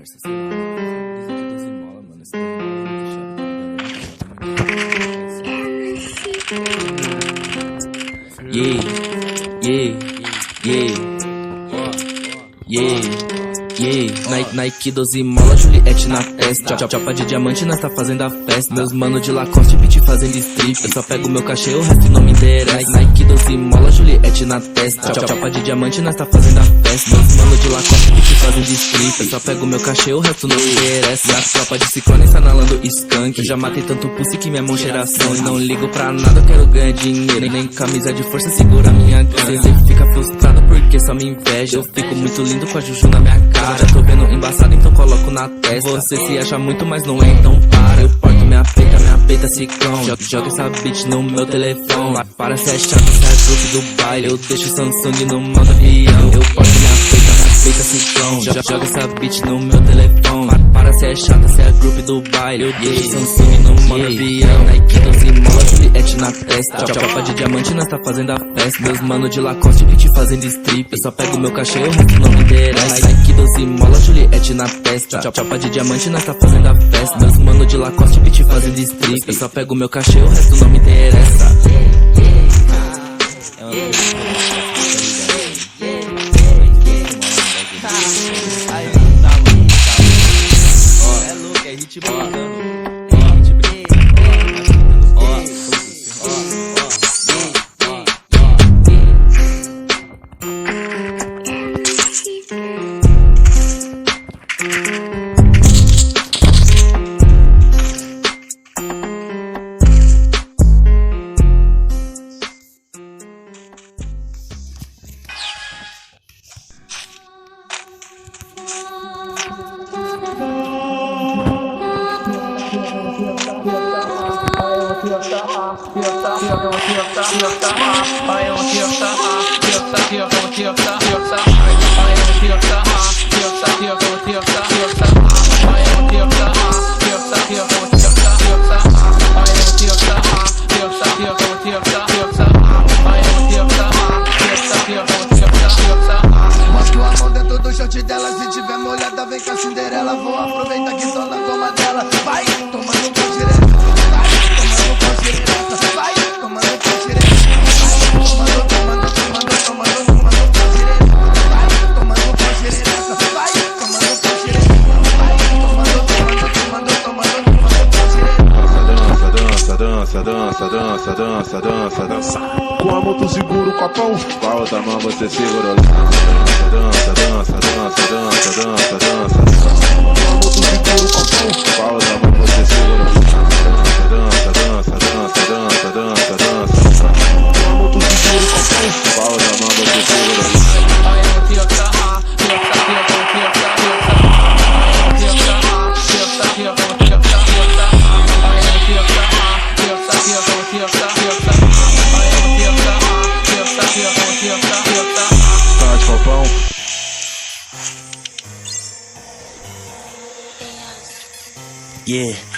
parça. Sei lá, brisa de 12 mola, mano. Esse Nike 12 mola, Juliette na testa. Chapa de diamante, nós tá fazendo a festa. Meus mano de Lacoste, beat fazendo strip. Eu só pego meu cachê, o resto não me interessa. Nike 12 mola, Juliette na testa. Chapa de diamante, nós tá fazendo a festa. Meus mano de Lacoste, beat fazendo strip. Eu só pego meu cachê, o resto não me interessa. Minha tropa de ciclone está nalando skunk. Eu já matei tanto pussy que minha mão cheira sangue. Não ligo pra nada, eu quero ganhar dinheiro. Nem camisa de força segura minha grana. Cê fica frustrado porque só me inveja. Eu fico muito lindo com a juju na minha cara. Já tô vendo embaçado, então coloco na testa. Você se acha muito, mas não é, então para. Eu porto minha peita ciclão. Joga essa bitch no meu telefone. Para ser chato, cê é grupo do baile. Eu deixo Samsung no modo avião. Eu porto minha peita ciclão. Joga essa bitch no meu telefone. Para ser chata, cê é grupo do baile. Eu deixo Samsung no modo avião. Nike 12 mola, Juliette na testa. Chapa de diamante, nós tá fazendo a festa. Meus mano de Lacoste, beat fazendo strip. Eu só pego meu cachê, o resto não me interessa. Nike 12 mola, Juliette na testa. Chapa de diamante, nós tá fazendo a festa. Meus mano de Lacoste, beat fazendo strip. Eu só pego meu cachê, o resto não me interessa. É louco, é hit botando. Mostra a mão dentro do short dela, se tiver molhada vem com a Cinderela. Vou aproveitar que tô na goma dela. Vai, tomando com direto. Vai, tomando com direto. Vai, tomando com direto. Tomando com direto. Vai, tomando com direto. Vai, tomando com direto. Vai, tomando com direto. Dança. Com a mão tu segura o copão, com a outra mão você segura o dança. Com a mão tu segura o copão, com a outra mão você segura o dança. Com a mão tu segura o copão, com a outra mão você segura o dança. Yeah.